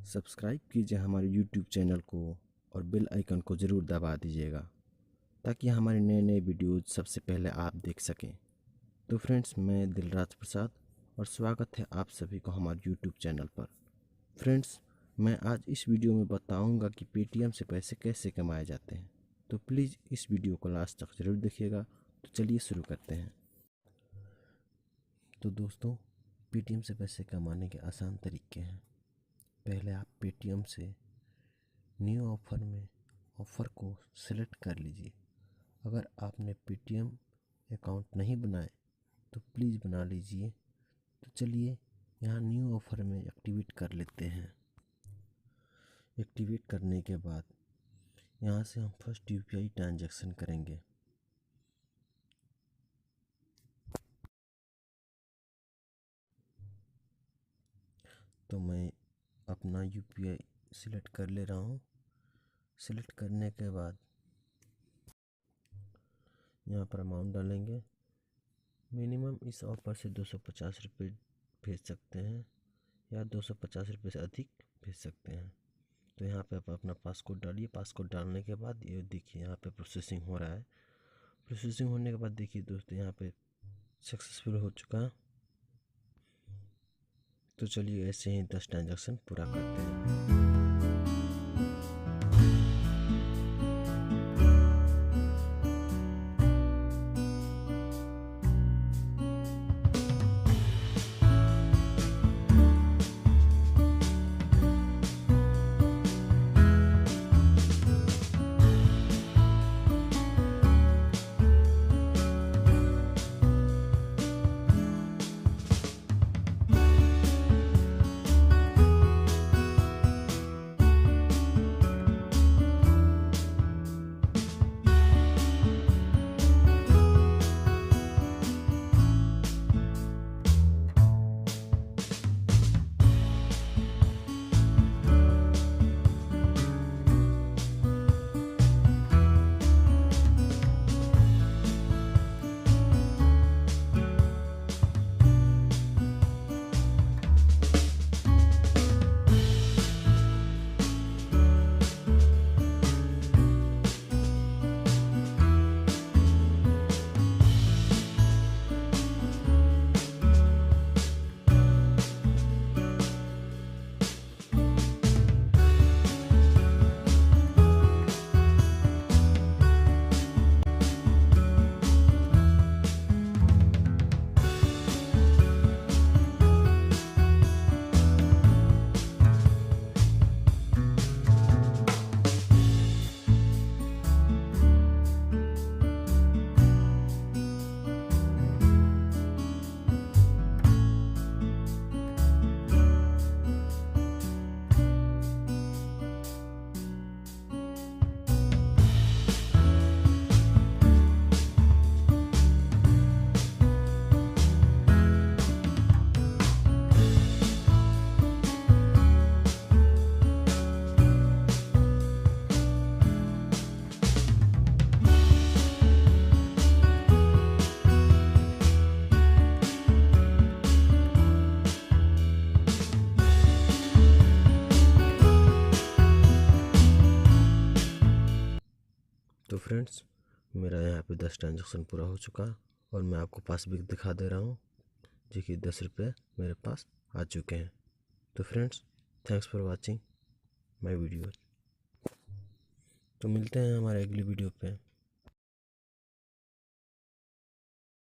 Subscribe कीजिए हमारे YouTube channel को और बेल आइकन को ज़रूर दबा दीजिएगा ताकि हमारे नए नए वीडियोज़ सबसे पहले आप देख सकें। तो फ्रेंड्स, मैं दिलराज प्रसाद और स्वागत है आप सभी को हमारे YouTube चैनल पर। फ्रेंड्स, मैं आज इस वीडियो में बताऊंगा कि Paytm से पैसे कैसे कमाए जाते हैं। तो प्लीज़ इस वीडियो को लास्ट तक ज़रूर देखिएगा। तो चलिए शुरू करते हैं। तो दोस्तों, Paytm से पैसे कमाने के आसान तरीके हैं। पहले आप Paytm से न्यू ऑफ़र में ऑफ़र को सिलेक्ट कर लीजिए। अगर आपने Paytm अकाउंट नहीं बनाए तो प्लीज़ बना लीजिए। तो चलिए यहाँ न्यू ऑफ़र में एक्टिवेट कर लेते हैं। एक्टिवेट करने के बाद यहाँ से हम फर्स्ट यूपीआई ट्रांजैक्शन करेंगे। तो मैं अपना यूपीआई सिलेक्ट कर ले रहा हूँ। सिलेक्ट करने के बाद यहाँ पर अमाउंट डालेंगे। मिनिमम इस ऑफ़र से 250 रुपये भेज सकते हैं या 250 रुपये से अधिक भेज सकते हैं। तो यहाँ पे आप अपना पासकोड डालिए। पासकोड डालने के बाद ये देखिए यहाँ पे प्रोसेसिंग हो रहा है। प्रोसेसिंग होने के बाद देखिए दोस्तों यहाँ पे सक्सेसफुल हो चुका है। तो चलिए ऐसे ही 10 ट्रांजैक्शन पूरा करते हैं। तो फ्रेंड्स, मेरा यहाँ पे 10 ट्रांजैक्शन पूरा हो चुका और मैं आपको पासबुक दिखा दे रहा हूँ जी कि 10 रुपये मेरे पास आ चुके हैं। तो friends, thanks for watching my video. तो मिलते हैं हमारे अगली वीडियो पे।